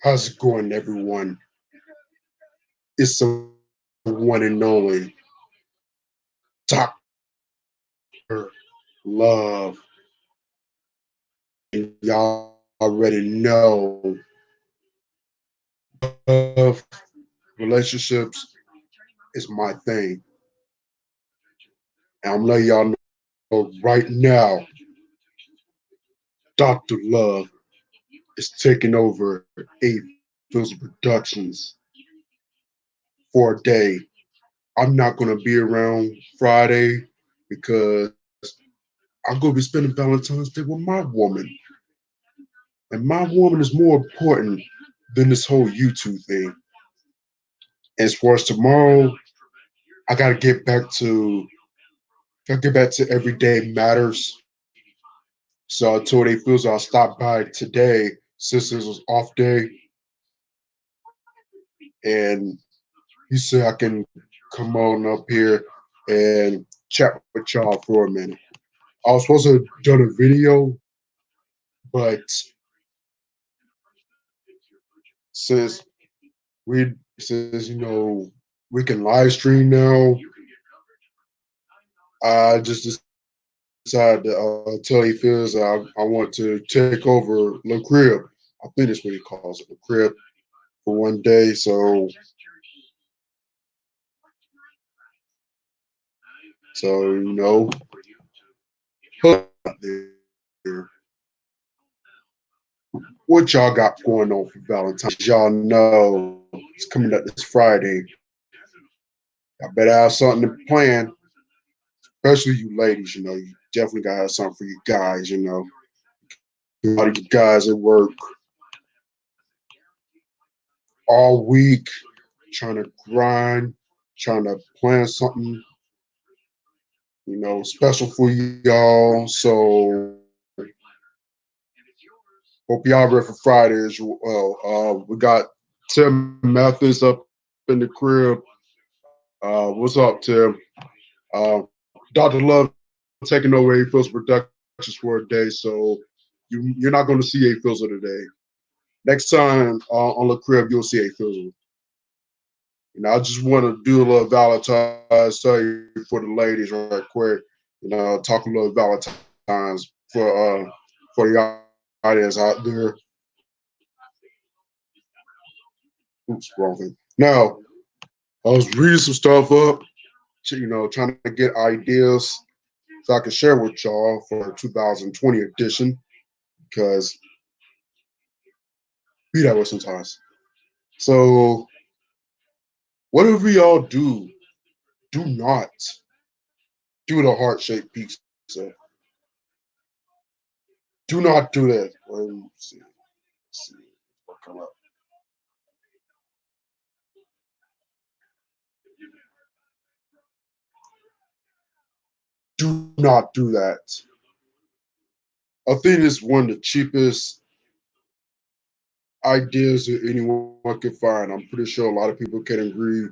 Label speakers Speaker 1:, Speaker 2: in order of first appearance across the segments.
Speaker 1: How's it going, everyone? It's the one and only Doctor Love, and y'all already know love relationships is my thing. And I'm letting y'all know right now, Doctor Love is taking over A-Fizzle Productions for a day. I'm not gonna be around Friday because I'm gonna be spending Valentine's Day with my woman. And my woman is more important than this whole YouTube thing. As far as tomorrow, I gotta get back to everyday matters. So I told A Fizzle I'll stop by today since it was off day, and he said I can come on up here and chat with y'all for a minute. I was supposed to have done a video, but since since we can live stream now, I just decided to tell A Fizz I want to take over Le Crib. I think that's what he calls it, Le Crib, for one day. So there. What y'all got going on for Valentine's? Y'all know it's coming up this Friday. I better have something to plan, especially you ladies. You definitely gotta have something for you guys. A lot of you guys at work all week trying to grind, trying to plan something, special for y'all. So hope y'all ready for Friday as well. We got Tim Mathis up in the crib. What's up, Tim? Dr. Love taking over A-Fizzle Productions for a day, so you're not going to see A-Fizzle today. Next time on the crib, you'll see A-Fizzle. I just want to do a little Valentine's Day for the ladies right quick. Talk a little Valentine's for the audience out there. Oops, wrong thing. Now, I was reading some stuff up, trying to get ideas so I can share with y'all for 2020 edition because be that way sometimes. So whatever y'all do not do the heart-shaped pizza. Do not do that. Let me see. Let's see what come up. Do not do that. I think it's one of the cheapest ideas that anyone can find. I'm pretty sure a lot of people can agree.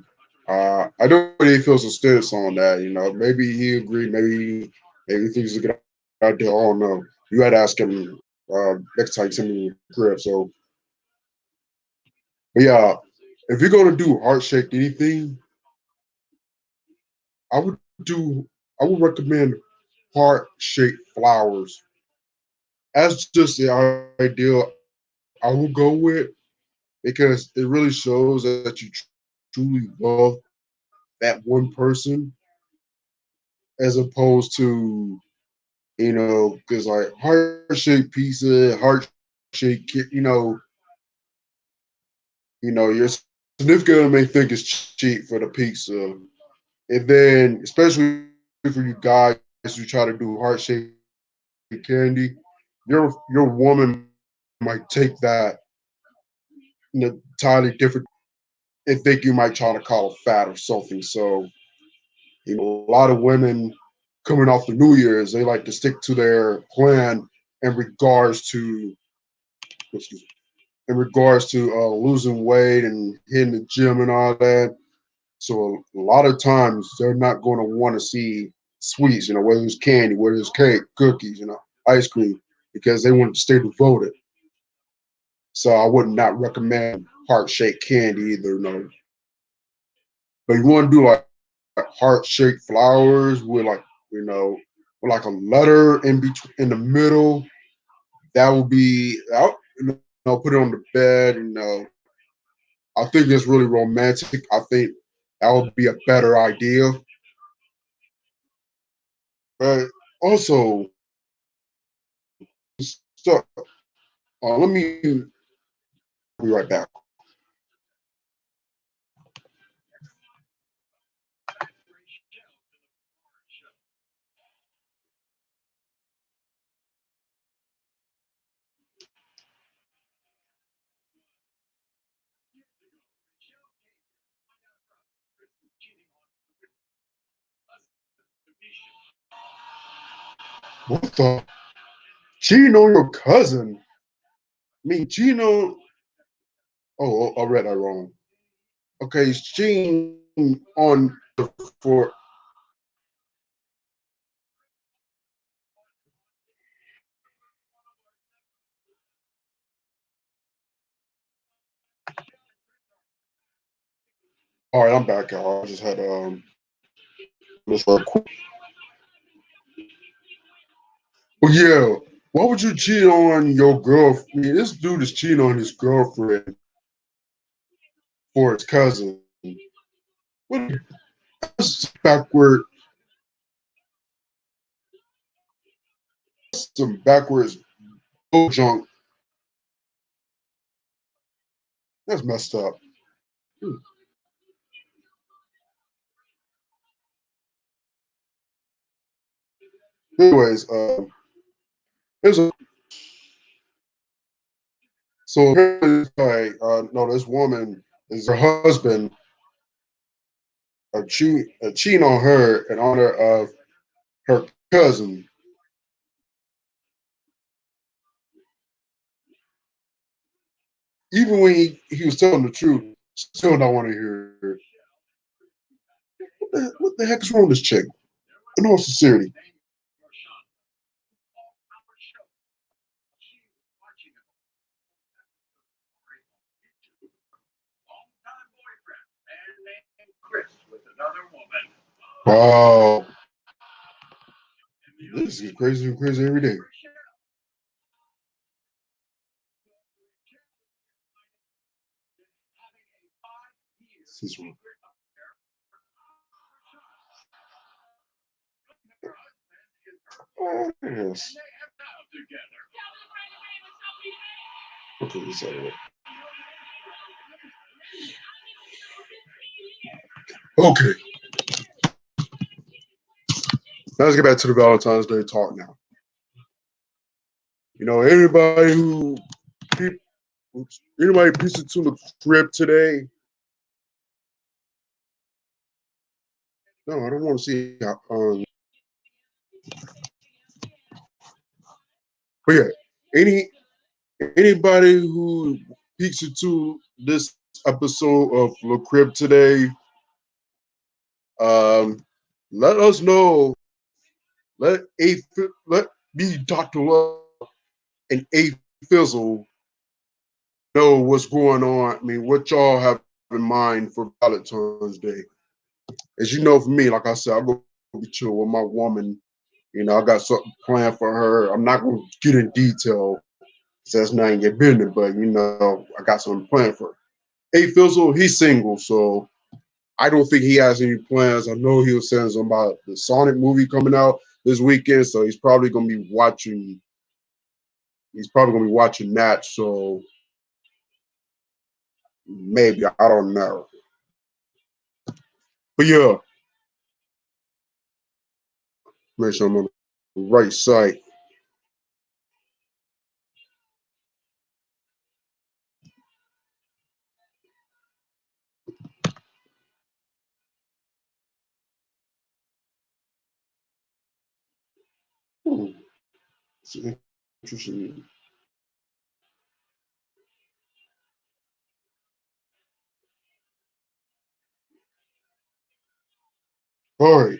Speaker 1: I know he feels a stance on that. Maybe he agreed. Maybe he thinks it's a good idea. I don't know. You had to ask him next time you send me the crib. So, but yeah, if you're gonna do heart shaped anything, I would do. I would recommend heart shaped flowers. That's just the ideal I will go with because it really shows that you truly love that one person as opposed to because like heart shaped pizza, heart shaped your significant other may think it's cheap for the pizza, and then especially for you guys who try to do heart shaped candy, your woman might take that in a entirely different and think you might try to call it fat or something. So, a lot of women coming off the New Year's, they like to stick to their plan in regards to excuse me, losing weight and hitting the gym and all that. So a lot of times they're not going to want to see sweets, whether it's candy, whether it's cake, cookies, ice cream, because they want to stay devoted. So I would not recommend heart shaped candy either. No, but you want to do like heart shaped flowers with with like a letter in between in the middle. That would be out. Put it on the bed. I think it's really romantic. I think that would be a better idea. But also, so, let me be right back. What the? Cheating on your cousin? I mean, Gino. Oh, I read that wrong. Okay, he's cheating on for. All right, I'm back, y'all. I just had this real quick. Well, yeah. Why would you cheat on your girlfriend? I mean, this dude is cheating on his girlfriend for his cousin. What is backward? Some backwards junk. That's messed up. Anyways, here's a so apparently, no, this woman is her husband cheating on her in honor of her cousin. Even when he was telling the truth, still don't want to hear it. What the heck is wrong with this chick? In all sincerity. Wow. This is crazy and crazy every day. This is yes. Okay, this is okay. Now let's get back to the Valentine's Day talk now. Anybody who anybody pieced it to the crib today. No, I don't want to see how. But yeah, any anybody who peeks into this episode of Le Crib today, um, let us know. Let me, Dr. Love, and A-Fizzle know what's going on. I mean, what y'all have in mind for Valentine's Day. As you know, for me, like I said, I go be chill with my woman. I got something planned for her. I'm not going to get in detail. That's not in your business, but I got something planned for her. A-Fizzle, he's single, so I don't think he has any plans. I know he was saying something about the Sonic movie coming out this weekend, so he's probably gonna be watching. He's probably gonna be watching that. So maybe I don't know. But yeah, Make sure I'm on the right site. Hmm, it's interesting. All right.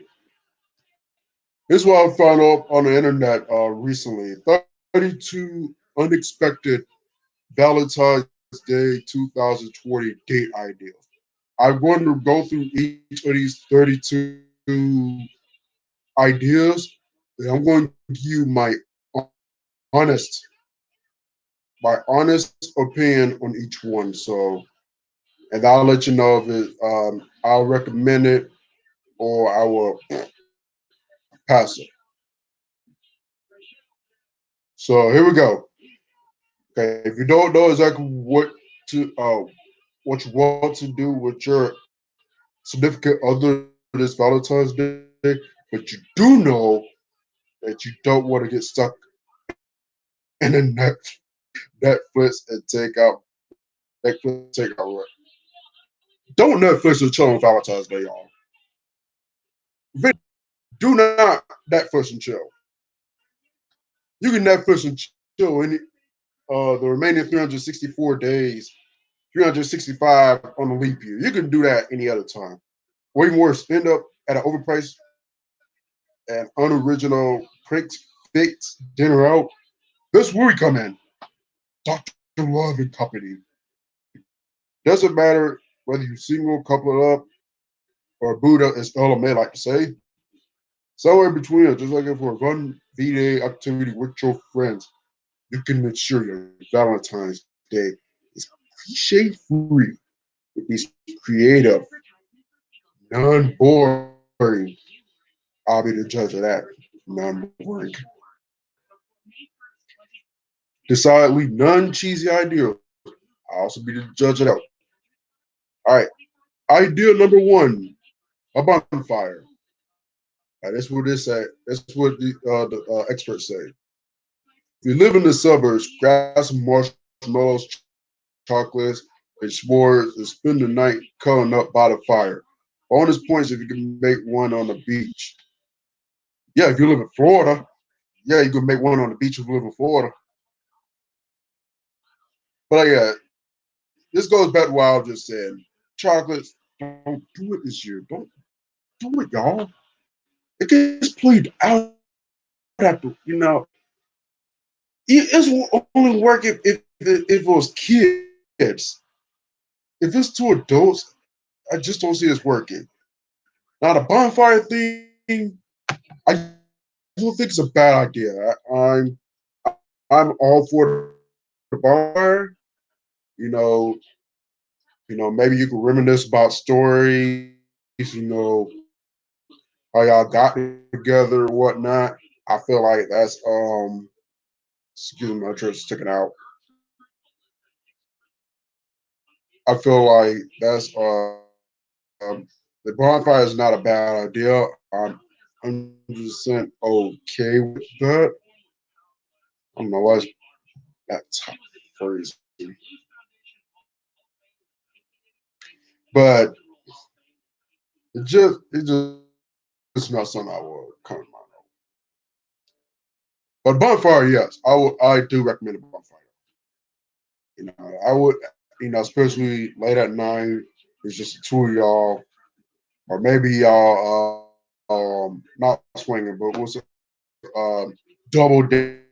Speaker 1: This is what I found out on the internet recently. 32 unexpected Valentine's Day 2020 date ideas. I'm going to go through each of these 32 ideas, and I'm going to give you honest, my honest opinion on each one. So, and I'll let you know if I'll recommend it or I will pass it. So here we go. Okay, if you don't know exactly what you want to do with your significant other this Valentine's Day, but you do know that you don't want to get stuck in a Netflix and take out Netflix take out what? Don't Netflix and chill on Valentine's Day, y'all. Do not Netflix and chill. You can Netflix and chill any the remaining 364 days, 365 on a leap year. You can do that any other time. Or even worse, end up at an overpriced and unoriginal print fix dinner out. This is where we come in. Dr. Love and Company. Doesn't matter whether you're single, coupled up, or Buddha, as Ella may like to say. Somewhere in between, or just looking for a fun V-Day activity with your friends, you can ensure your Valentine's Day is cliche free with these creative, non boring. I'll be the judge of that. Non boring. Decidedly non cheesy ideas. I'll also be the judge of that. All right. Idea number one, a bonfire. That's what this say. That's what the experts say. If you live in the suburbs, grab some marshmallows, chocolates, and s'mores, and spend the night curling up by the fire. Bonus points if you can make one on the beach. Yeah, if you live in Florida, yeah, you can make one on the beach if you live in Florida. But yeah, this goes back to what I was just saying. Chocolates, don't do it this year. Don't do it, y'all. It gets played out after, it's only work if it was kids. If it's two adults, I just don't see this working. Now the bonfire thing, I don't think it's a bad idea. I'm all for the bonfire. You know, maybe you can reminisce about stories. How y'all got together or whatnot. I feel like that's excuse me, my church sticking out. I feel like that's the bonfire is not a bad idea. I'm 100% okay with that. I don't know why that's crazy, but it just it's not something I will come to mind. But bonfire, yes, I do recommend a bonfire. I would, especially late at night. It's just the two of y'all, or maybe y'all not swinging, but what's double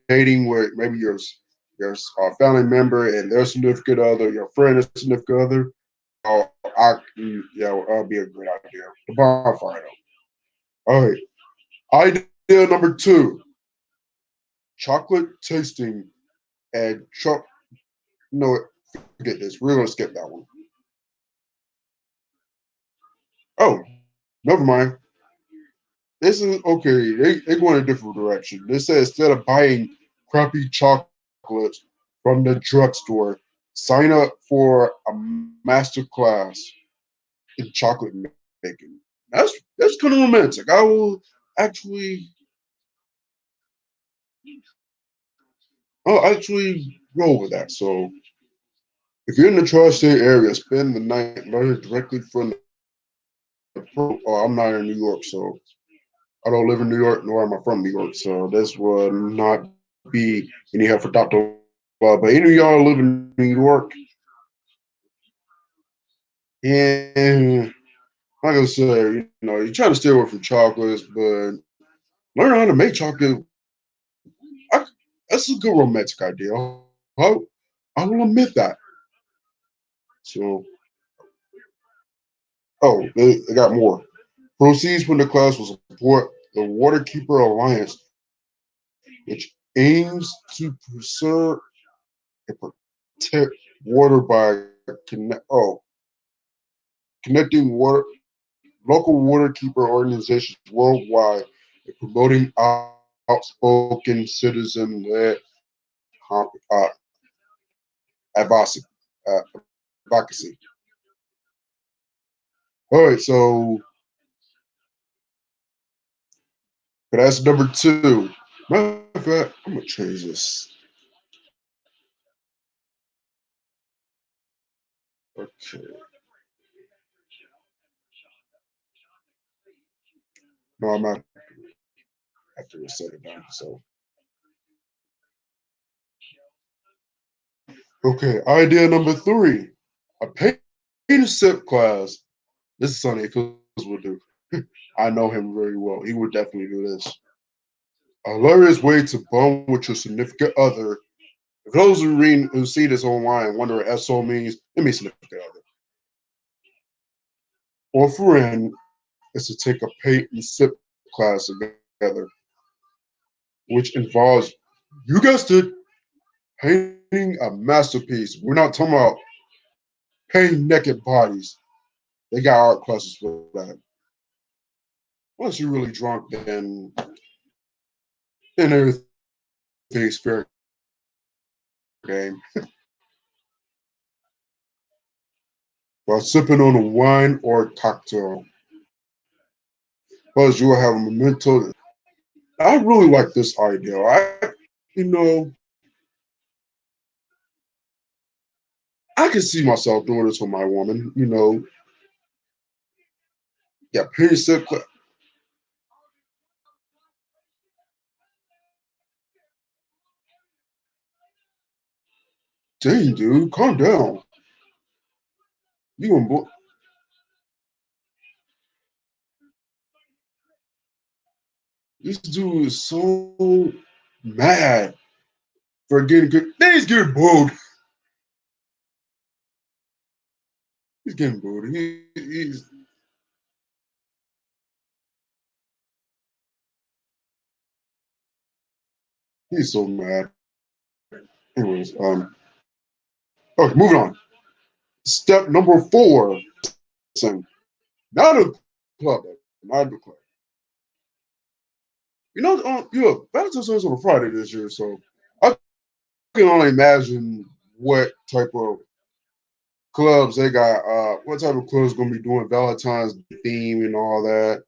Speaker 1: dating where maybe your family member and their significant other, your friend and significant other. That'll be a great idea. The bonfire. All right. Idea number two: chocolate tasting and No, forget this. We're gonna skip that one. Oh, never mind. This is okay. They go in a different direction. They say instead of buying crappy chocolates from the drugstore, sign up for a master class in chocolate making. That's kind of romantic. I will actually. I'll actually roll with that. So if you're in the tri-state area, spend the night learning directly from the pro. Oh, I'm not in New York, so I don't live in New York, nor am I from New York. So this would not be any help for Dr. Love. But any of y'all live in New York, and like I said, you try to stay away from chocolates, but learn how to make chocolate. I, that's a good romantic idea. I, I will admit that. So, they got more. Proceeds from the class will support the Waterkeeper Alliance, which aims to preserve and protect water by connecting local waterkeeper organizations worldwide and promoting outspoken citizen-led uh, advocacy. Uh, advocacy. All right, so that's number two. Matter of fact, I'm gonna change this. Okay, no, I'm not after we set it down. So, okay, idea number three: a paint and sip class. This is something A-Fizzle would do. I know him very well. He would definitely do this. A hilarious way to bond with your significant other. For those who see this online and wonder what SO means, it means significant other. Or friend is to take a paint and sip class together, which involves, you guessed it, painting a masterpiece. We're not talking about painting naked bodies. They got art classes for that. Once you're really drunk, then everything's fair game. While sipping on a wine or a cocktail, plus you will have a memento. I really like this idea. You know, I can see myself doing this with my woman. Yeah, period. Sip. Dang, dude, calm down. You gonna This dude is so mad for getting good. He's getting booed. He's getting booed. He's so mad. Anyways, okay, moving on. Step number four. Listen, not a club, not a club. Valentine's was on a Friday this year, so I can only imagine what type of clubs they got. What type of clubs gonna be doing Valentine's theme and all that.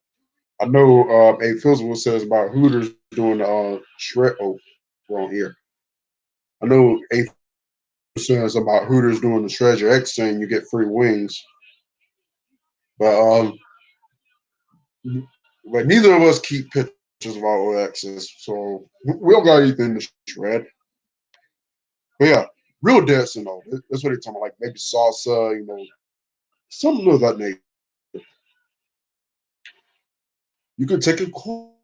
Speaker 1: I know A-Fizzle says about Hooters doing shred. Oh, wrong here. I know A says about Hooters doing the Treasure X thing. You get free wings, but neither of us keep pictures of our old exes, so we don't got anything to shred. But yeah, real dancing though. That's what they're talking about. Like maybe salsa, something of that nature. You could take a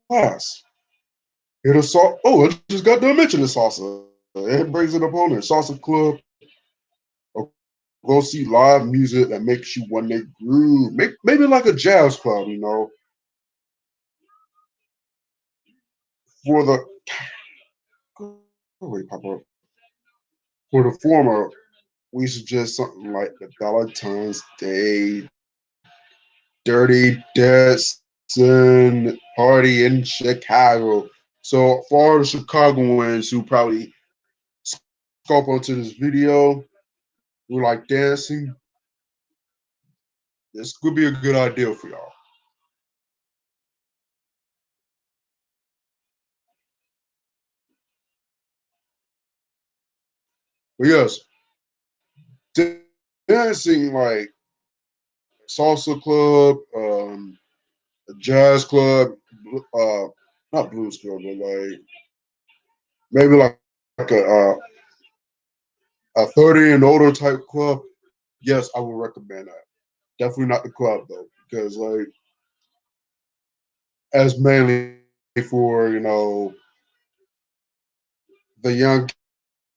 Speaker 1: class. Hit a salt. Oh, I just got done mentioning salsa. It brings it up on there. Salsa club. Or go see live music that makes you want to groove. Maybe like a jazz club, For the oh, wait, pop up. For the former, we suggest something like the Valentine's Day Dirty Dancing Party in Chicago. So for all the Chicagoans who probably scope onto this video, who like dancing, this could be a good idea for y'all. But yes, dancing like salsa club, a jazz club, uh, not blues club, but like maybe like a 30 and older type club. Yes, I would recommend that. Definitely not the club though, because like as mainly for the young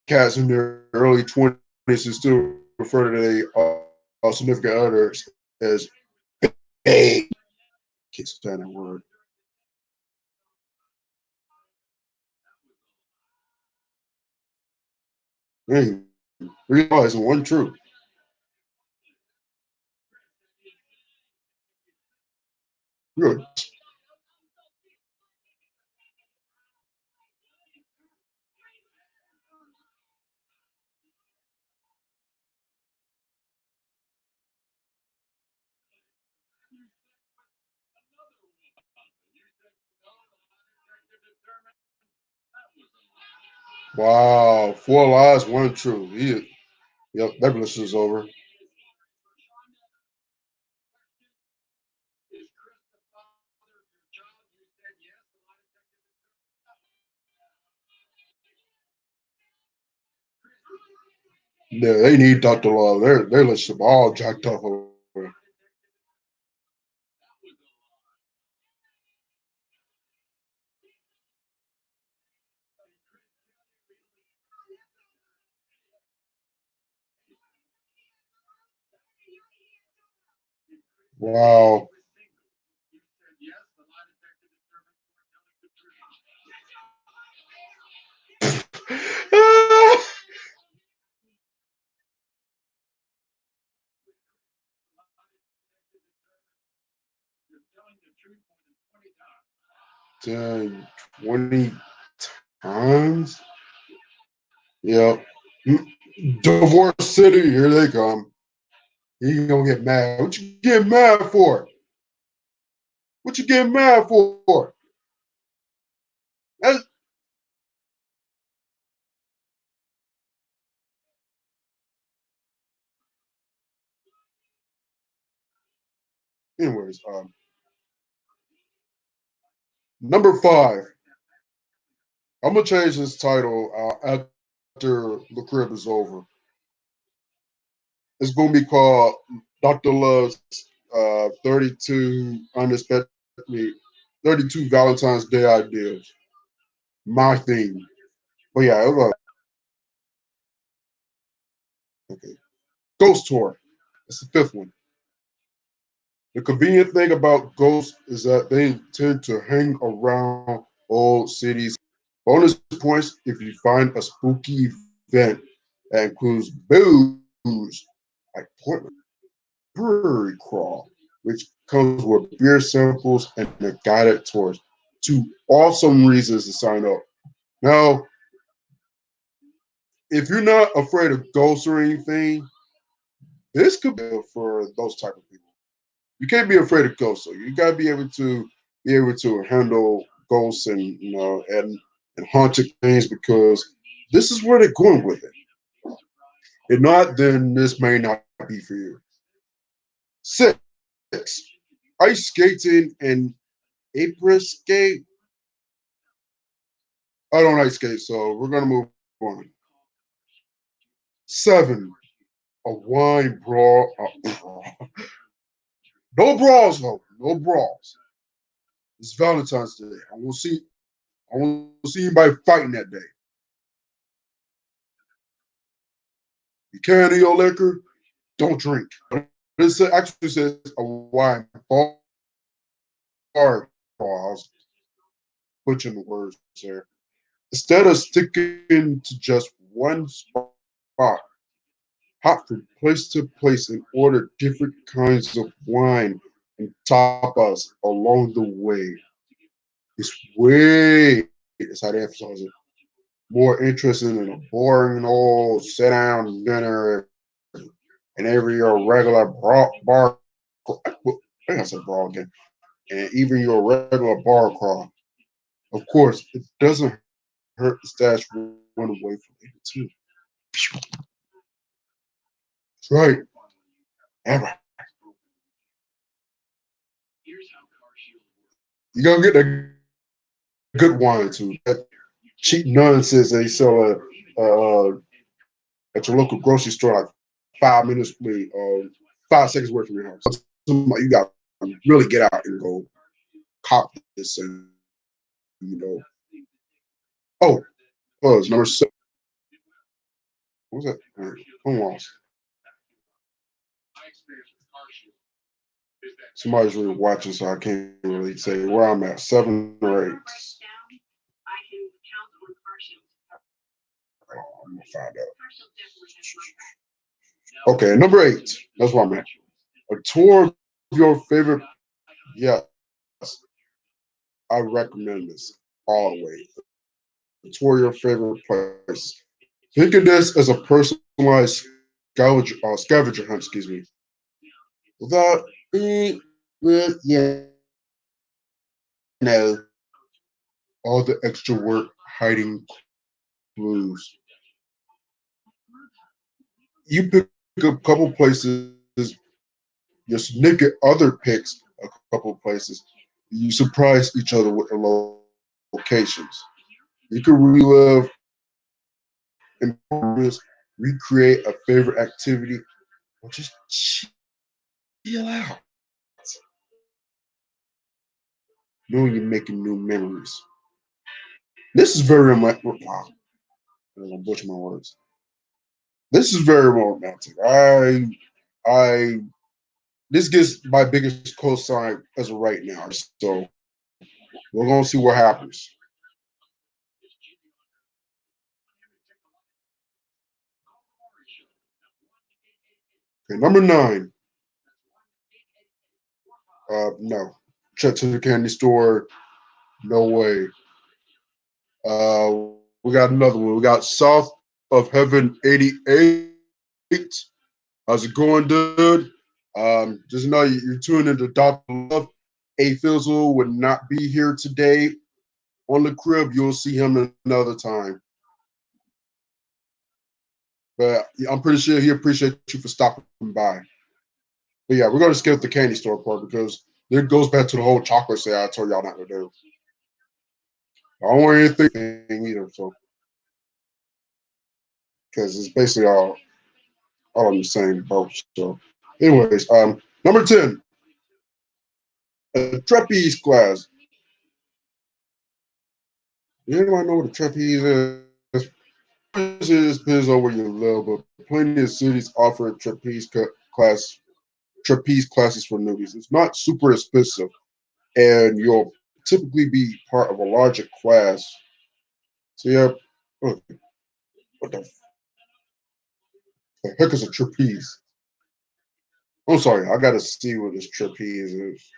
Speaker 1: cats in their early 20s who still refer to their significant others as hey. Can't stand that word. Man, realizing one truth. Good. Wow. Four lies, one truth. Yep, that list is over. Yeah, they need Dr. Love. Their list is all jacked up over. Wow. Dang, 20 times? Yep. Divorce City, here they come. You gonna get mad. What you getting mad for? What you getting mad for? That's, anyways, number five. I'm gonna change this title after the crib is over. It's gonna be called Dr. Love's 32 unexpected 32 Valentine's Day ideas. My theme. But yeah, okay. Ghost tour. It's the fifth one. The convenient thing about ghosts is that they tend to hang around old cities. Bonus points if you find a spooky event that includes booze, like Portland Brewery Crawl, which comes with beer samples and a guided tours. Two awesome reasons to sign up. Now, if you're not afraid of ghosts or anything, this could be for those type of people. You can't be afraid of ghosts. So you gotta be able to handle ghosts and and haunted things because this is where they're going with it. If not, then this may not be for you. Six, ice skating and apricot skate. I don't ice skate, so we're gonna move on. Seven, a wine brawl. No brawls though. No brawls. It's Valentine's Day. I won't see anybody fighting that day. You can't your liquor, don't drink. This actually says a wine bar. I was butchering the words there. Instead of sticking to just one spot, hop from place to place and order different kinds of wine and tapas along the way. It's way, it's how they emphasize it, more interesting than a boring old sit down dinner and every your regular bar. I think I said bar again. And even your regular bar crawl. Of course, it doesn't hurt the stash one away from 82. That's right. All right. You gotta get that good wine too. That cheap nonsense they sell at your local grocery store, like 5 minutes, 5 seconds away from your house. You got to really get out and go cop this, and you know. Oh, was number 7. What was that? I'm lost. Somebody's really watching, so I can't really say where I'm at. 7 or 8. Oh, I'm gonna find out. Okay, number 8. That's where I'm at. A tour of your favorite. Yes, I recommend this all the way. A tour of your favorite place. Think of this as a personalized scavenger hunt. Excuse me. Without being with know all the extra work hiding clues. You pick a couple places, your significant other picks a couple places. You surprise each other with the locations. You can relive and recreate a favorite activity, or just chill out, knowing you're making new memories. This is very romantic. Wow, I'm gonna butcher my words. This is very romantic. I, this gets my biggest cosign as of right now. So we're gonna see what happens. Okay, number 9. No. Trip to the candy store. No way. We got another one. We got South of Heaven 88. How's it going, dude? Just know you're tuning into Dr. Love. A-Fizzle would not be here today on the crib. You'll see him another time. But I'm pretty sure he appreciates you for stopping by. But yeah, we're going to skip the candy store part because it goes back to the whole chocolate say I told y'all not to do. I don't want anything either, so because it's basically all in the same boat. So, anyways, number 10, a trapeze class. Anybody know what a trapeze is? This depends on where you live, but plenty of cities offer class trapeze classes for newbies. It's not super expensive, and you'll typically be part of a larger class. So yeah, what the heck is a trapeze? I'm sorry, I gotta see what this trapeze is.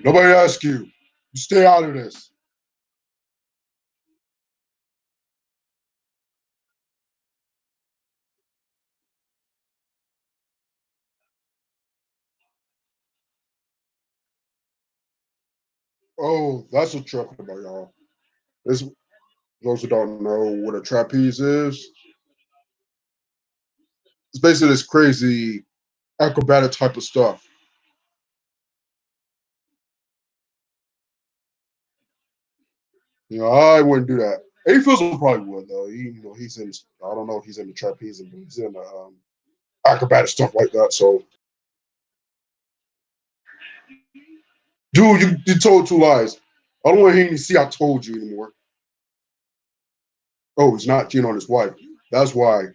Speaker 1: Nobody asked you. You stay out of this. Oh, that's what trap about, y'all. This those who don't know what a trapeze is, it's basically this crazy acrobatic type of stuff. I wouldn't do that. A-Fizzle probably would though. He's in. I don't know if he's in the trapeze, but he's in the acrobatic stuff like that. So, dude, you told 2 lies. I don't want him to see I told you anymore. Oh, he's not cheating on his wife. That's why.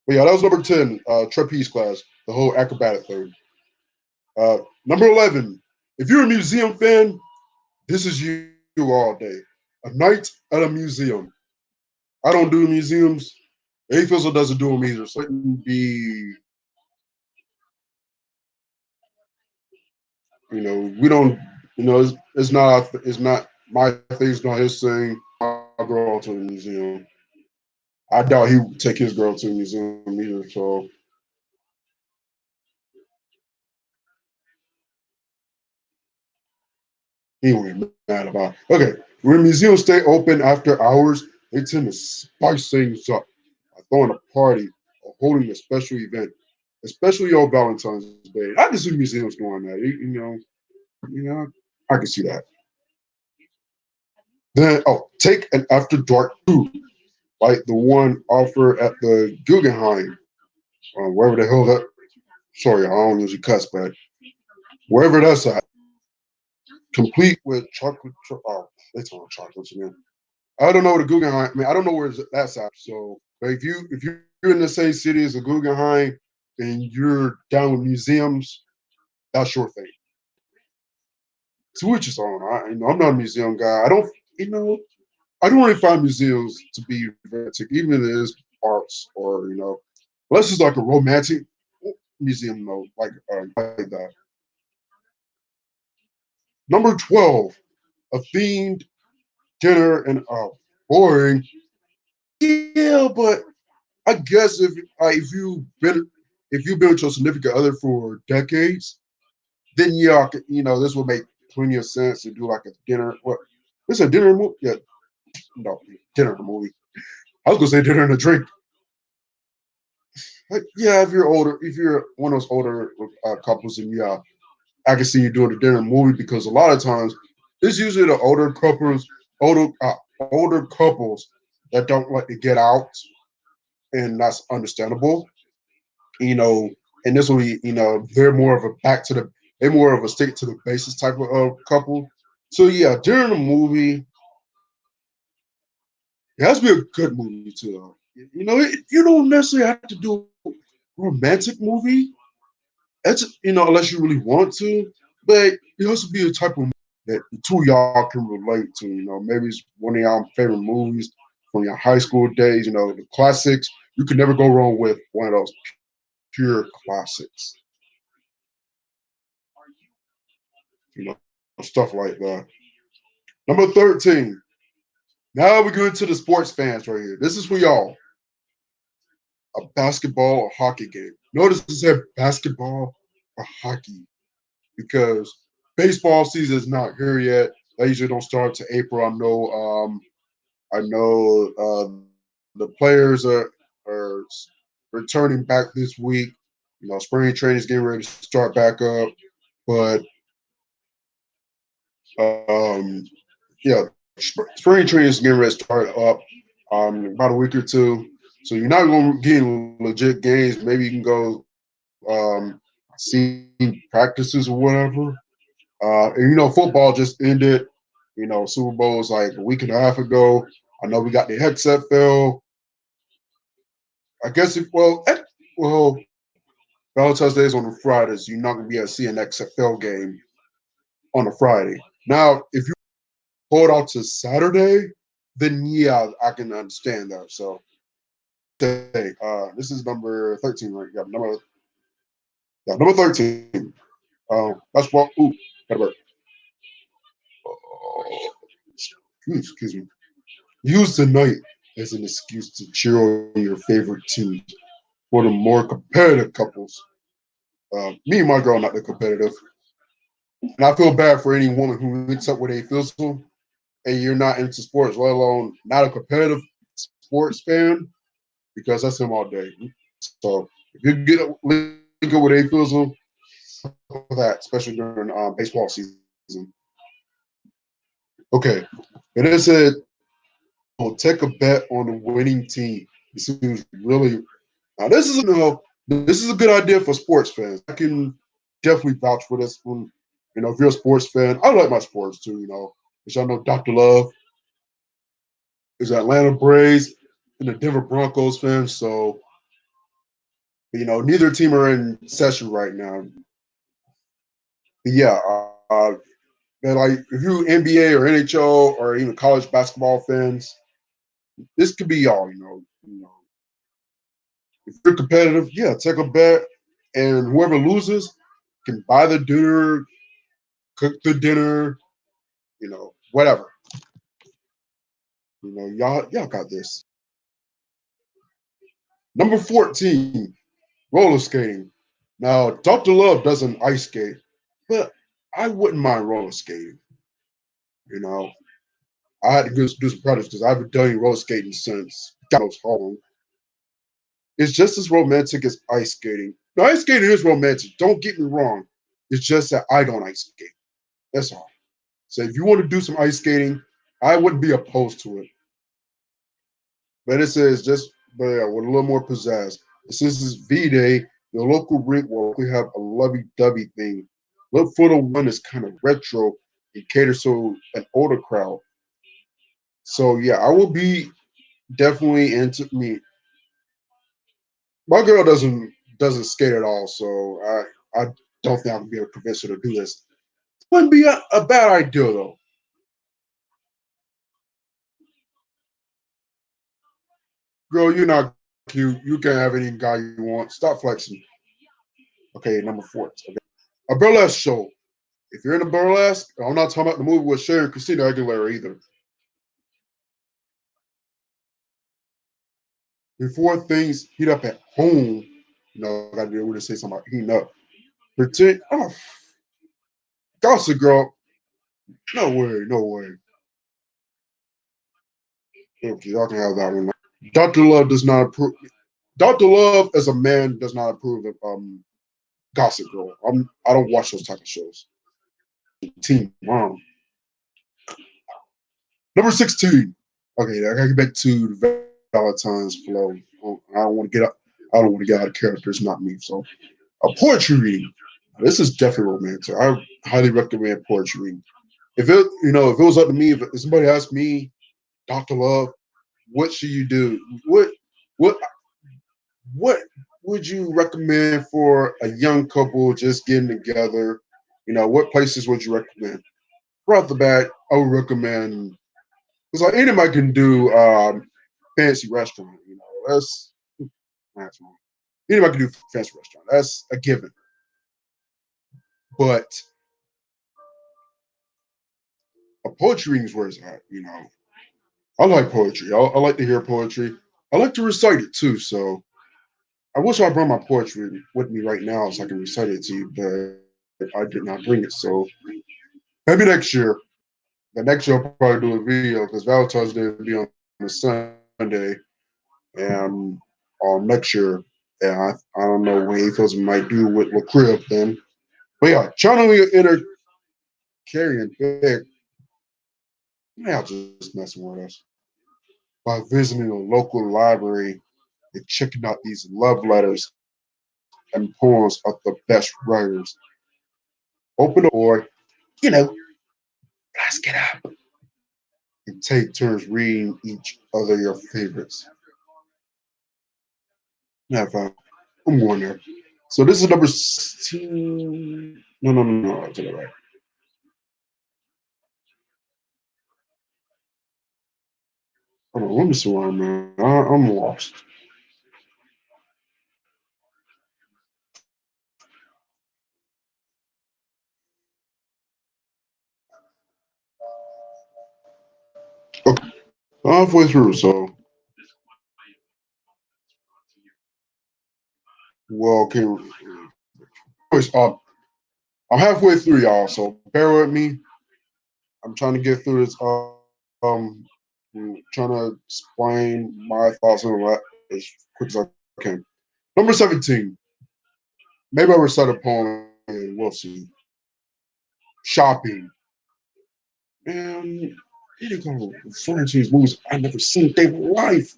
Speaker 1: But yeah, that was number 10, trapeze class, the whole acrobatic thing. Number 11, if you're a museum fan, this is you all day. A night at a museum. I don't do museums, A-Fizzle doesn't do them either, so it wouldn't be, we don't, it's not my thing, it's not his thing. I'll go to the museum. I doubt he would take his girl to the museum either, so he won't be mad about it. Okay, when museums stay open after hours, they tend to spice things up by throwing a party or holding a special event, especially on Valentine's Day. I can see museums doing that. I can see that. Then, take an after dark food, like the one offered at the Guggenheim, wherever the hell that. Sorry, I don't usually cuss, but wherever that's at, complete with chocolate. They talking chocolates again. I don't know where the Guggenheim. I mean, I don't know where that's at. So, but if you're in the same city as the Guggenheim and you're down with museums, that's your thing. To each his own. I'm not a museum guy. You know, I don't really find museums to be romantic, even if it is arts or unless it's like a romantic museum, though, like that. Number 12, a themed dinner and boring. Yeah, but I guess if you've been with your significant other for decades, then yeah, this would make plenty of sense to do like a dinner. What? It's a dinner movie. Yeah, no, dinner and a movie. I was gonna say dinner and a drink. Like, yeah, if you're one of those older couples, and yeah, I can see you doing a dinner movie because a lot of times it's usually the older couples that don't like to get out, and that's understandable. You know, and this will be, they're more of a they're more of a stick to the basis type of couple. So yeah, during the movie, it has to be a good movie too. Though. You don't necessarily have to do a romantic movie. That's unless you really want to, but it has to be a type of movie that the two of y'all can relate to. Maybe it's one of y'all favorite movies from your high school days. The classics. You can never go wrong with one of those pure classics. You know, stuff like that. Number 13. Now we go into the sports fans right here. This is for y'all. A basketball or hockey game. Notice it said basketball or hockey because baseball season is not here yet. They usually don't start to April. I know the players are returning back this week. Spring training is getting ready to start back up. But yeah, spring training is getting ready to start up about a week or two. So you're not going to get legit games. Maybe you can go see practices or whatever. And football just ended. Super Bowl was like a week and a half ago. I know we got the headset fell. I guess well, Valentine's Day is on the Fridays. You're not going to be able to see an XFL game on a Friday. Now, if you pull it out to Saturday, then yeah, I can understand that. So, okay, this is number 13, right? Number 13. That's what. Ooh, got a excuse me. Use the night as an excuse to cheer on your favorite team. For the more competitive couples, me and my girl not that competitive, and I feel bad for any woman who meets up with A-Fizzle and you're not into sports, let alone not a competitive sports fan, because that's him all day. So if you get link up with A-Fizzle, that especially during baseball season. Okay, and it said, "Well, take a bet on the winning team." This is really now. This is a good idea for sports fans. I can definitely vouch for this one. If you're a sports fan, I like my sports too. Which I know Dr. Love is an Atlanta Braves and the Denver Broncos fan. So neither team are in session right now. But yeah, and like if you NBA or NHL or even college basketball fans, this could be y'all. If you're competitive, yeah, take a bet, and whoever loses can buy the dinner, cook the dinner, whatever. Y'all got this. Number 14, roller skating. Now, Dr. Love doesn't ice skate, but I wouldn't mind roller skating. You know, I had to do some practice because I haven't done roller skating since God knows how long. It's just as romantic as ice skating. Now, ice skating is romantic. Don't get me wrong. It's just that I don't ice skate. That's all. So if you want to do some ice skating, I wouldn't be opposed to it. But it says but yeah, with a little more pizzazz. Since it's V-Day, the local rink will likely have a lovey-dovey thing. Look for the one that's kind of retro and caters to an older crowd. So yeah, I will be definitely into me. My girl doesn't skate at all, so I don't think I can be able to convince her to do this. Wouldn't be a bad idea though. Girl, you're not cute. You can have any guy you want. Stop flexing. Okay, number four. Okay. A burlesque show. If you're in a burlesque, I'm not talking about the movie with Cher and Christina Aguilera either. Before things heat up at home, I gotta be able to say something about heating up. Pretend, Gossip Girl, no way, no way. Okay, y'all can have that one. Dr. Love does not approve. Dr. Love, as a man, does not approve of Gossip Girl. I don't watch those type of shows. Teen Mom. Number 16. Okay, I gotta get back to the Valentine's flow. I don't want to get up. I don't want to get out of character. It's not me. So, a poetry reading. This is definitely romantic. I highly recommend poetry reading. If it was up to me, if somebody asked me, Dr. Love, what should you do? What, what would you recommend for a young couple just getting together? What places would you recommend? Right off the bat, I would recommend because like anybody can do fancy restaurant. That's wrong. Anybody can do fancy restaurant. That's a given. But a poetry reading is where it's at. I like poetry. I like to hear poetry. I like to recite it too. So I wish I brought my poetry with me right now so I can recite it to you, but I did not bring it. So maybe next year. The next year I'll probably do a video because Valentine's Day will be on a Sunday, and next year, yeah, I don't know what A-Fizzle might do with crib then. But yeah, channeling your inner carrying big. Yeah, just messing with us by visiting a local library and checking out these love letters and poems of the best writers. Open the door, you know, let's get up and take turns reading each other your favorites. Have fun. I'm going there. So this is number 16. No, no, no, no. To the right. Hold on. Let me see where I'm at. I'm lost. Okay. Halfway through. So, well, okay. Anyways, I'm halfway through, y'all. So bear with me. I'm trying to get through this. Trying to explain my thoughts on that as quick as I can. Number 17. Maybe I'll recite a poem and we'll see. Shopping. Man, here they go. Foreign Chinese movies I never seen in their life.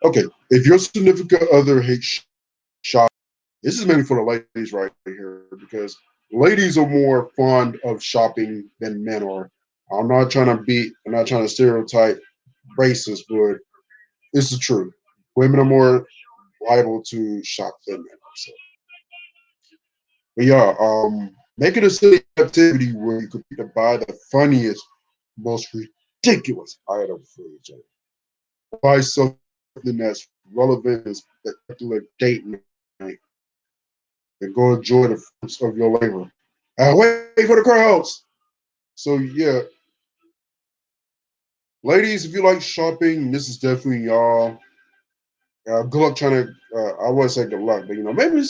Speaker 1: Okay, if your significant other hates shopping, this is mainly for the ladies right here because ladies are more fond of shopping than men are. I'm not trying to stereotype races, but it's the truth. Women are more liable to shop than men. So, but yeah, make it a silly activity where you compete to buy the funniest, most ridiculous item for each other. Buy something that's relevant as that particular date night and go enjoy the fruits of your labor. Wait for the crowds. So yeah, ladies, if you like shopping, this is definitely y'all. Good luck trying to. I wouldn't say good luck, but maybe there's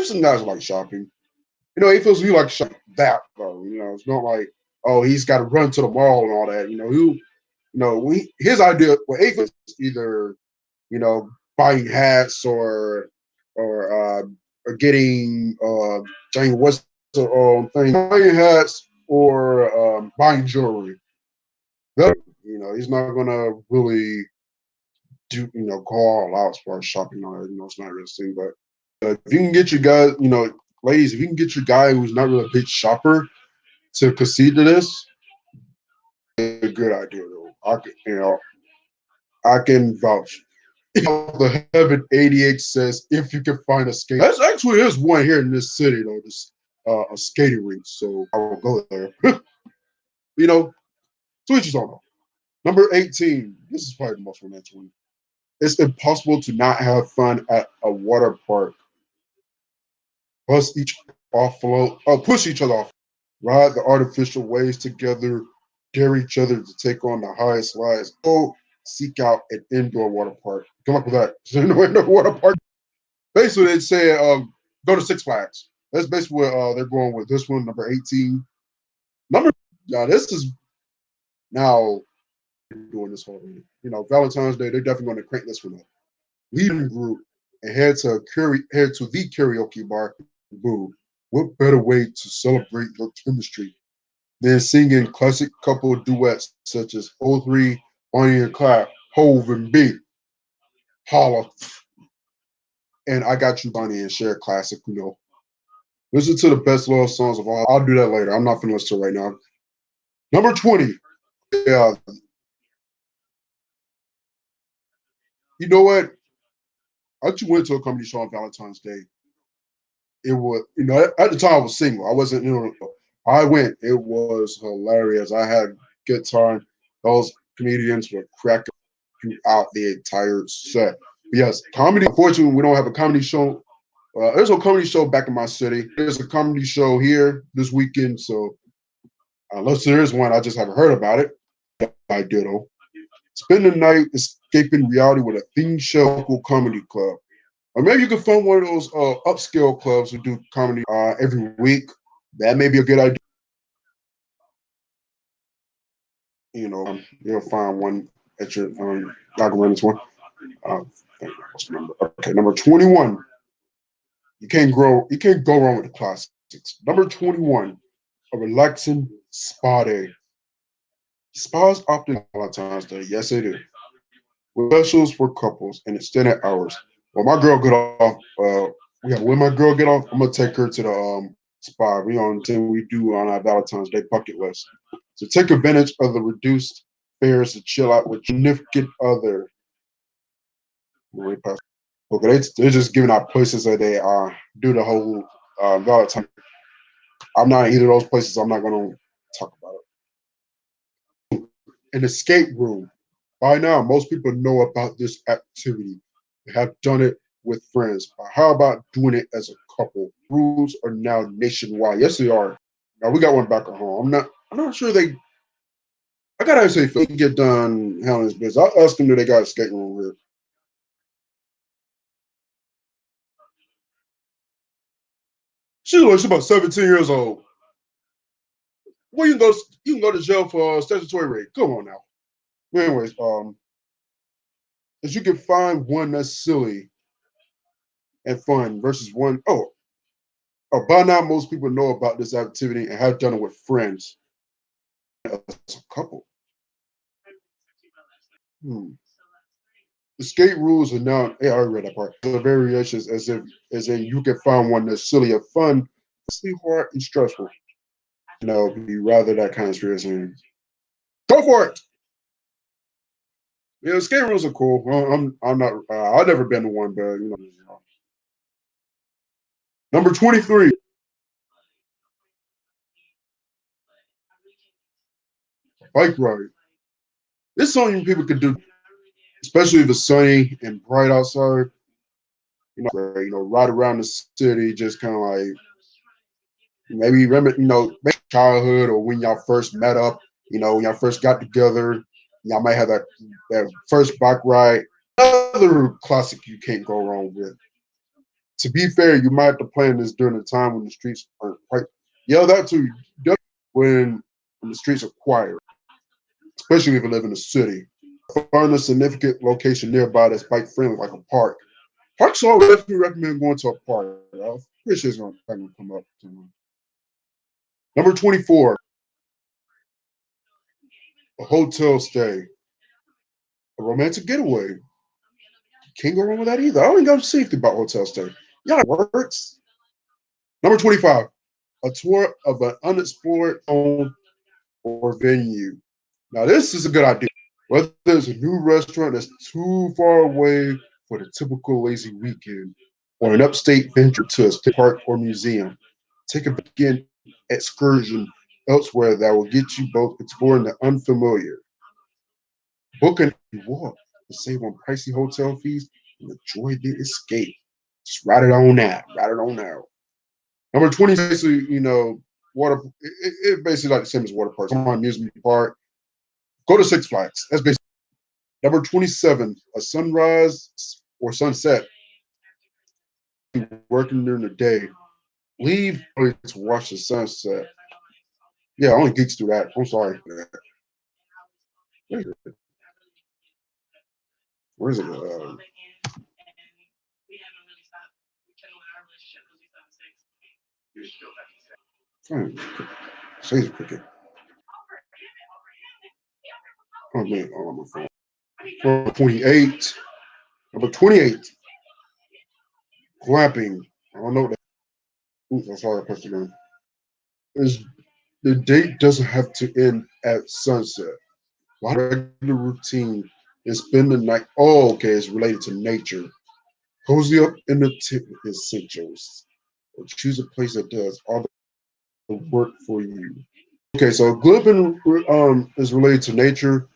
Speaker 1: some guys who like shopping. He feels we like shopping that though. It's not like he's got to run to the mall and all that. We his idea. Well, A-Fizzle is either buying hats or getting dang what's the thing buying hats or buying jewelry. He's not gonna really do go all out as far as shopping on it. It's not really a thing. But if you can get your guy, ladies, if you can get your guy who's not really a big shopper to concede to this, it's a good idea though. I can vouch. The Heaven 88 says if you can find a skate. That's actually there's one here in this city though. This a skating rink, so I will go there. you know, to each his own. Number 18. This is probably the most romantic one. It's impossible to not have fun at a water park. Push each other off, ride the artificial waves together, dare each other to take on the highest slides. Go seek out an indoor water park. Good luck with that. No indoor water park. Basically, they say go to Six Flags. That's basically what they're going with this one, number 18. Number, this is now doing this already. Valentine's Day, they're definitely going to crank this one up. Leading group and head to the karaoke bar. Boo. What better way to celebrate your chemistry than singing classic couple duets such as O3, Bonnie and Clyde, Hove and B, Holla, and I Got You, Bonnie and Cher classic, Listen to the best love songs of all. I'll do that later. I'm not finna listen to it right now. Number 20. Yeah. You know what? I just went to a comedy show on Valentine's Day. It was, at the time I was single. I wasn't, I went. It was hilarious. I had a good time. Those comedians were cracking throughout the entire set. But yes, comedy. Unfortunately, we don't have a comedy show. There's a comedy show back in my city. There's a comedy show here this weekend. So unless there is one, I just haven't heard about it. I ditto. Spend the night escaping reality with a theme show local comedy club. Or maybe you can find one of those upscale clubs who do comedy every week. That may be a good idea. You'll find one at your y'all can run this one. Uh, what's the number? Okay, number 21. You can't go wrong with the classics. Number 21, a relaxing spa day. Spas often Valentine's Day. Yes, they do. With specials for couples and extended hours. When my girl get off, when my girl get off, I'm gonna take her to the spa. We on thing we do on our Valentine's Day bucket list. So take advantage of the reduced fares to chill out with your significant other. Okay, they're just giving out places that they do the whole Valentine. I'm not in either of those places. I'm not gonna talk about it. An escape room. By now, most people know about this activity. They have done it with friends. But how about doing it as a couple? Rules are now nationwide. Yes, they are. Now we got one back at home. I'm not sure they. I gotta say, if they get done handling this business, I'll ask them if they got a skate room here. She's about 17 years old. Well, you can go to jail for statutory rape. Come on now. Anyways, as you can find one that's silly and fun versus one. By now most people know about this activity and have done it with friends as a couple. Hmm. The skate rules are now. Yeah, I already read that part. The variations as in you can find one that's silly or fun, honestly hard and stressful. Be rather that kind of stress and go for it. Yeah, skate rules are cool. I'm not. I've never been to one, but Number 23, bike ride. This is something people could do. especially if it's sunny and bright outside. Ride around the city, just kind of like maybe remember, maybe childhood or when y'all first met up. When y'all first got together, y'all might have that first bike ride. Another classic you can't go wrong with. To be fair, you might have to plan this during the time when the streets aren't quite. Yeah, that too. When the streets are quiet, especially if you live in a city. Find a significant location nearby that's bike friendly, like a park. Parks always definitely recommend going to a park. I'm pretty sure it's gonna come up. Number 24, a hotel stay, a romantic getaway. Can't go wrong with that either. I don't even got to say anything about hotel stay. Yeah, it works. Number 25, a tour of an unexplored home or venue. Now, this is a good idea. Whether it's a new restaurant that's too far away for the typical lazy weekend, or an upstate venture to a state park or museum, take a weekend excursion elsewhere that will get you both exploring the unfamiliar. Book an walk to save on pricey hotel fees and enjoy the escape. Just write it on out. Write it on out. Number 20 is basically, water. It basically like the same as water parks. Come on, amusement park. Go to Six Flags. That's basically number 27. A sunrise or sunset. Working during the day. Leave early to watch the sunset. Yeah, only geeks do that. I'm sorry. Where is it? Shades cricket. Oh man, on my phone. 28. Number 28. Glamping. I don't know what that. Oops, I'm sorry, I pressed it again. Is the date doesn't have to end at sunset. My regular routine is spend the night. Oh, okay, it's related to nature. Cozy up in the essentials. Or choose a place that does all the work for you. Okay, so glimping is related to nature.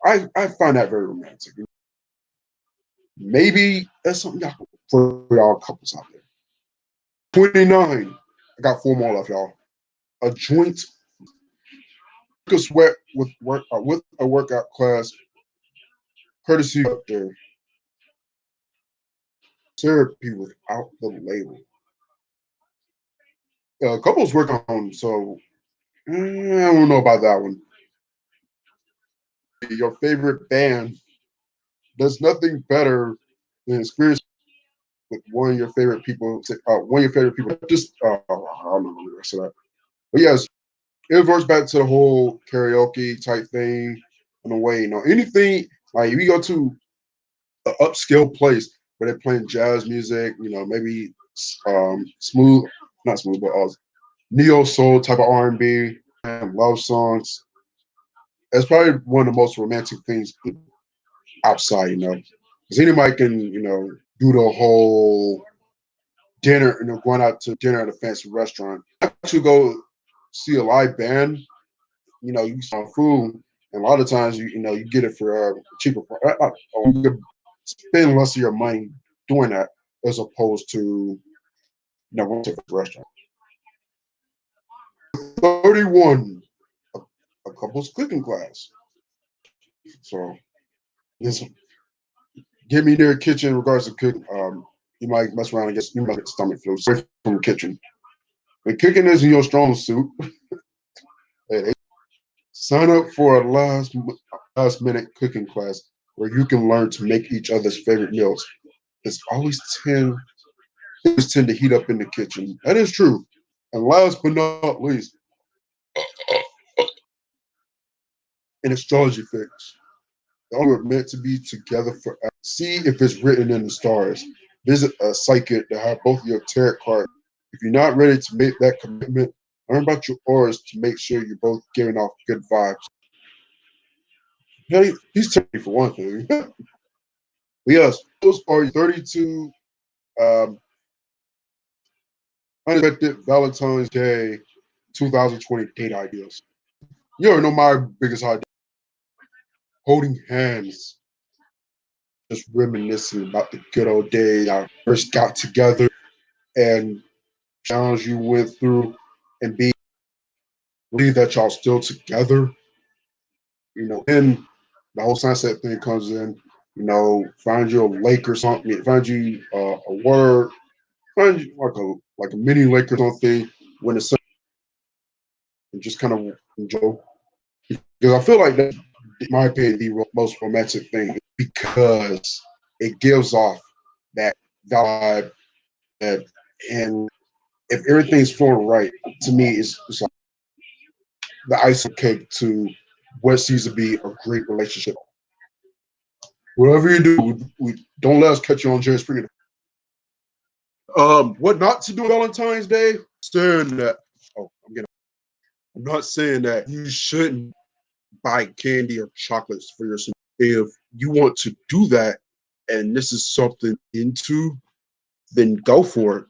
Speaker 1: I find that very romantic. Maybe that's something y'all for y'all couples out there. 29. I got four more left, y'all. A joint a sweat with a workout class, courtesy up there. Therapy without the label. Couples work on, so I don't know about that one. Your favorite band does nothing better than experience with one of your favorite people. One of your favorite people. Just I don't know the rest of that. But yes, it reverts back to the whole karaoke type thing in a way. Anything like if you go to an upscale place where they're playing jazz music, maybe smooth, not smooth, but neo soul type of R&B and love songs. That's probably one of the most romantic things outside, because anybody can, do the whole dinner, going out to dinner at a fancy restaurant. Actually, go see a live band. You saw food, and a lot of times you get it for cheaper. You can spend less of your money doing that as opposed to going to a restaurant. 31, a couple's cooking class. So this get me near a kitchen in regards to cooking. You might mess around and get stomach flu straight from the kitchen. When cooking isn't your strong suit, hey, sign up for a last minute cooking class where you can learn to make each other's favorite meals. It's always tend to heat up in the kitchen. That is true. And last but not least, an astrology fix. Y'all were meant to be together forever. See if it's written in the stars. Visit a psychic to have both your tarot cards. If you're not ready to make that commitment, learn about your auras to make sure you're both giving off good vibes. He's telling you for one thing. Yes, those are 32 um, unexpected Valentine's Day 2020 date ideas. You already know my biggest idea: holding hands. just reminiscing about the good old days I first got together and challenges you went through and believe that y'all still together. Then the whole sunset thing comes in. Find you a lake or something. Find you a word. Find you like a mini lake or something when the sun and just kind of enjoy. Because I feel like that's, in my opinion, the most romantic thing because it gives off that vibe that, and if everything's flowing right, to me, it's like the icing cake to what seems to be a great relationship. Whatever you do, we don't let us catch you on Jerry Springer. What not to do on Valentine's Day? Saying that. Oh, I'm not saying that you shouldn't buy candy or chocolates for yourself. If you want to do that, and this is something into, then go for it.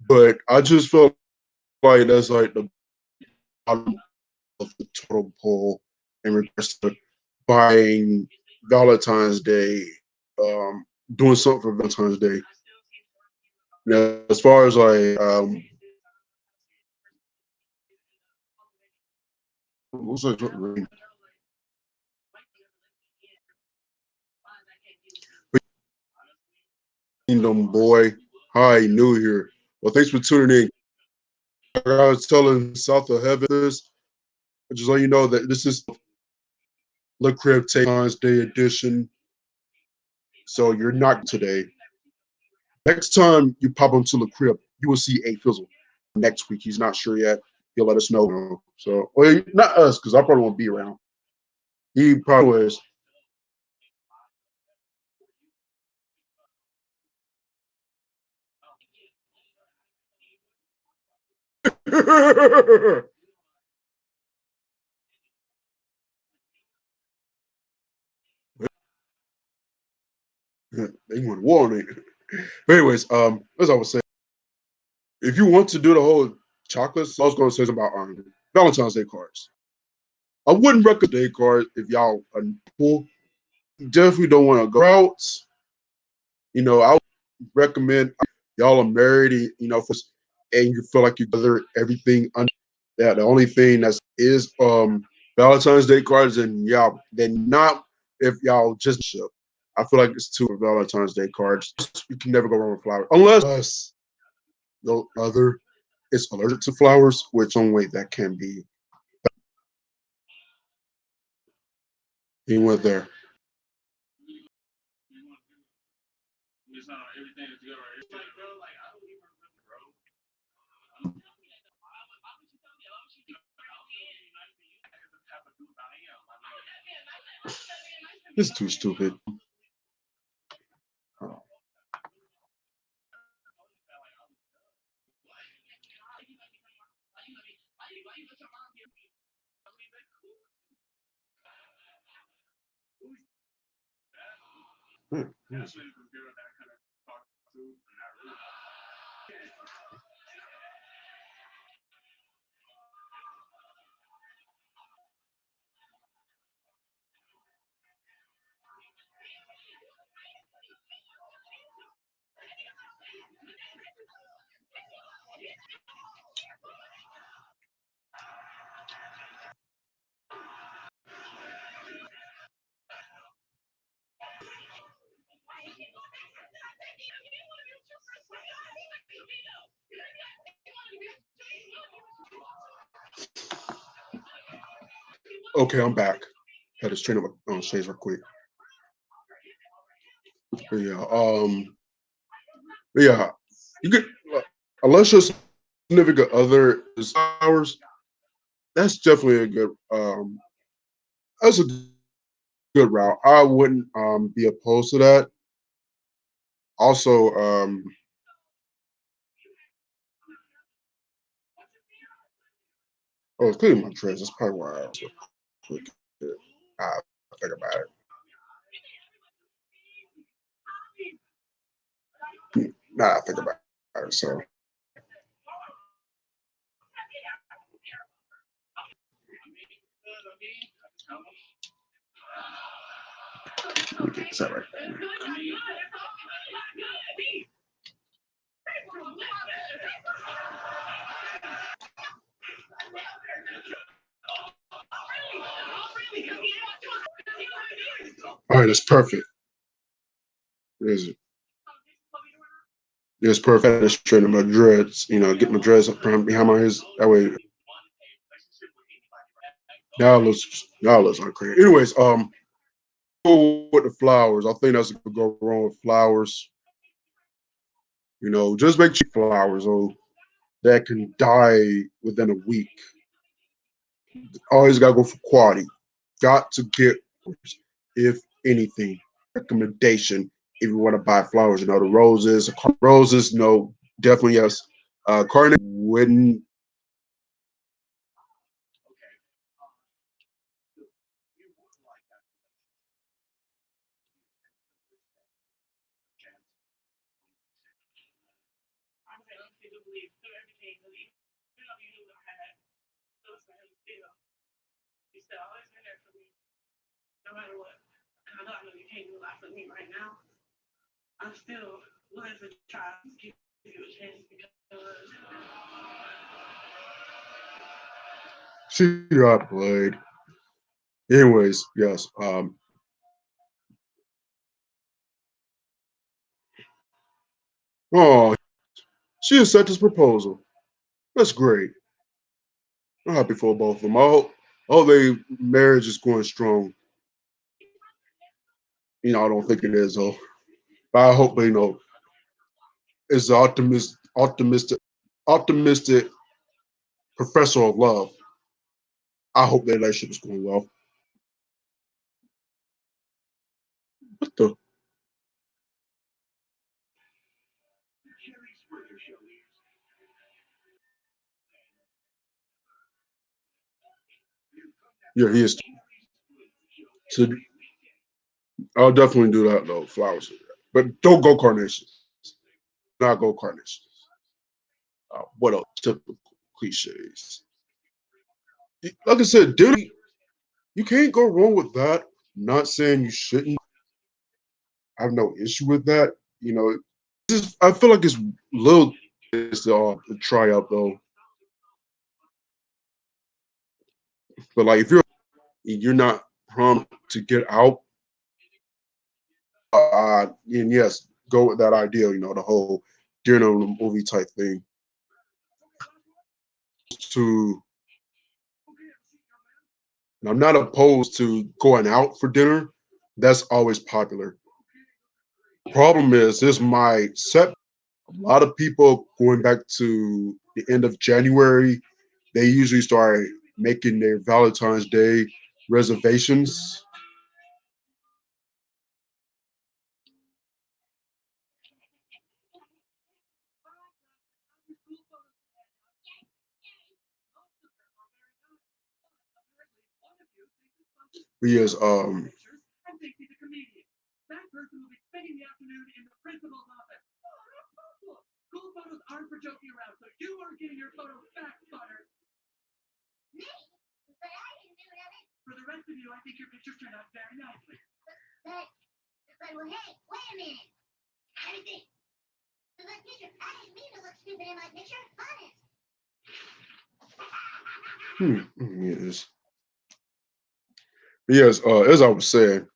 Speaker 1: But I just felt like that's like the bottom of the total pole in regards to buying Valentine's Day, doing something for Valentine's Day. Now, as far as like, what's that? Kingdom boy, hi, new here. Well, thanks for tuning in. Like I was telling South of Heaven this. I just let you know that this is Le Crib Valentine's Day edition. So you're not today. Next time you pop into the crib, you will see A-Fizzle next week. He's not sure yet. He'll let us know. So, well, not us, because I probably won't be around. He probably is. They want war on it. But anyways, as I was saying, if you want to do the whole chocolates, I was going to say something about Valentine's Day cards. I wouldn't recommend day cards if y'all are cool. Definitely don't want to go out. I would recommend y'all are married, and you feel like you gather everything under that. The only thing that is Valentine's Day cards, and y'all then not if y'all just ship. I feel like it's two Valentine's Day cards. You can never go wrong with flowers, unless the other is allergic to flowers, which one way that can be. He went there. It's too stupid. Hmm. Okay, I'm back. Had to straighten up on stage real quick. But yeah, yeah, you could unless your significant other is ours. That's definitely a good. That's a good route. I wouldn't be opposed to that. Also, oh, it's cleaning my dreads. That's probably why I was quick. I think about it. Now I think about it. So, let me get this out right. All right, that's perfect. There's it's perfect. That's straighten my dreads. Get my dreads up behind my ears. That way, now it looks like crazy. Anyways, go with the flowers. I think that's what could go wrong with flowers. Just make cheap flowers, that can die within a week. Always gotta go for quality. Got to get, if anything, recommendation if you want to buy flowers. The roses. No, definitely yes. Carnation wouldn't. She got played. Anyways, yes. Oh, she accepted his proposal. That's great. I'm happy for both of them. I hope their marriage is going strong. I don't think it is though. But I hope it's the optimistic professor of love. I hope their relationship is going well. What the? Yeah, he is. So I'll definitely do that though. Flowers, but don't go carnations. Not go carnations. What else? Typical cliches. Like I said, dinner. You can't go wrong with that. Not saying you shouldn't. I have no issue with that. I feel like it's little it's to try out though. But like if you're not prompt to get out, and yes, go with that idea. The whole dinner movie type thing. To I'm not opposed to going out for dinner. That's always popular. Problem is, this might set a lot of people going back to the end of January. They usually start making their Valentine's Day reservations. Because yes, yes. As I was saying,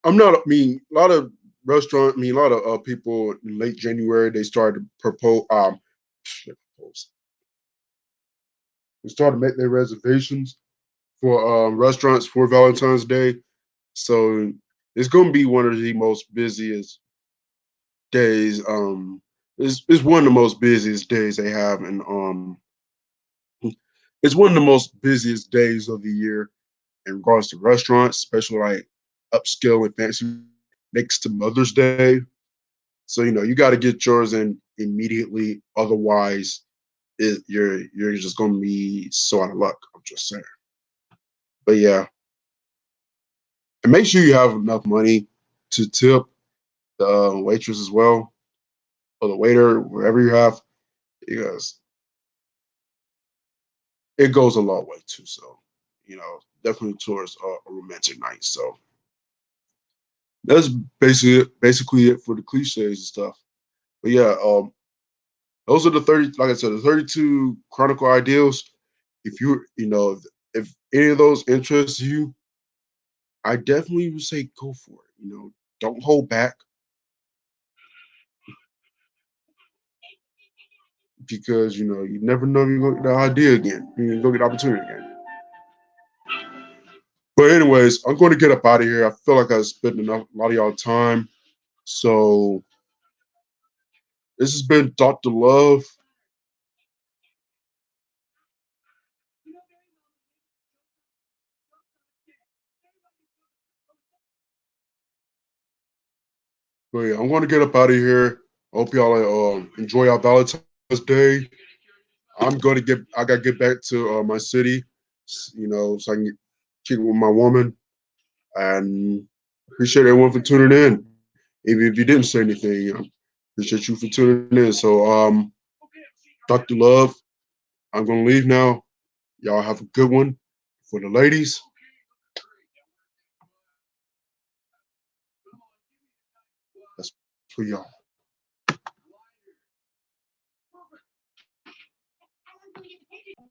Speaker 1: I'm not. I mean, a lot of restaurant. I mean, a lot of people in late January they started to propose. They started to make their reservations for restaurants for Valentine's Day. So it's going to be one of the most busiest days. It's one of the most busiest days they have, and it's one of the most busiest days of the year in regards to restaurants, especially like upscale and fancy next to Mother's Day. So you got to get yours in immediately, otherwise, you're just going to be so out of luck. I'm just saying. But yeah, and make sure you have enough money to tip the waitress as well, or the waiter, wherever you have, because it goes a long way too. So, definitely towards a romantic night. So that's basically it for the cliches and stuff. But yeah, those are the 30. Like I said, the 32 chronicle ideals. If you any of those interest you, I definitely would say go for it. Don't hold back because you never know you're gonna get the idea again. You're gonna get the opportunity again. But anyways, I'm going to get up out of here. I feel like I spent a lot of y'all time. So this has been Dr. Love. But yeah, I'm going to get up out of here. I hope y'all enjoy our Valentine's Day. I gotta get back to my city, so I can kick it with my woman. And appreciate everyone for tuning in. Even if you didn't say anything, appreciate you for tuning in. So, Dr. Love, I'm gonna leave now. Y'all have a good one. For the ladies, that's for y'all.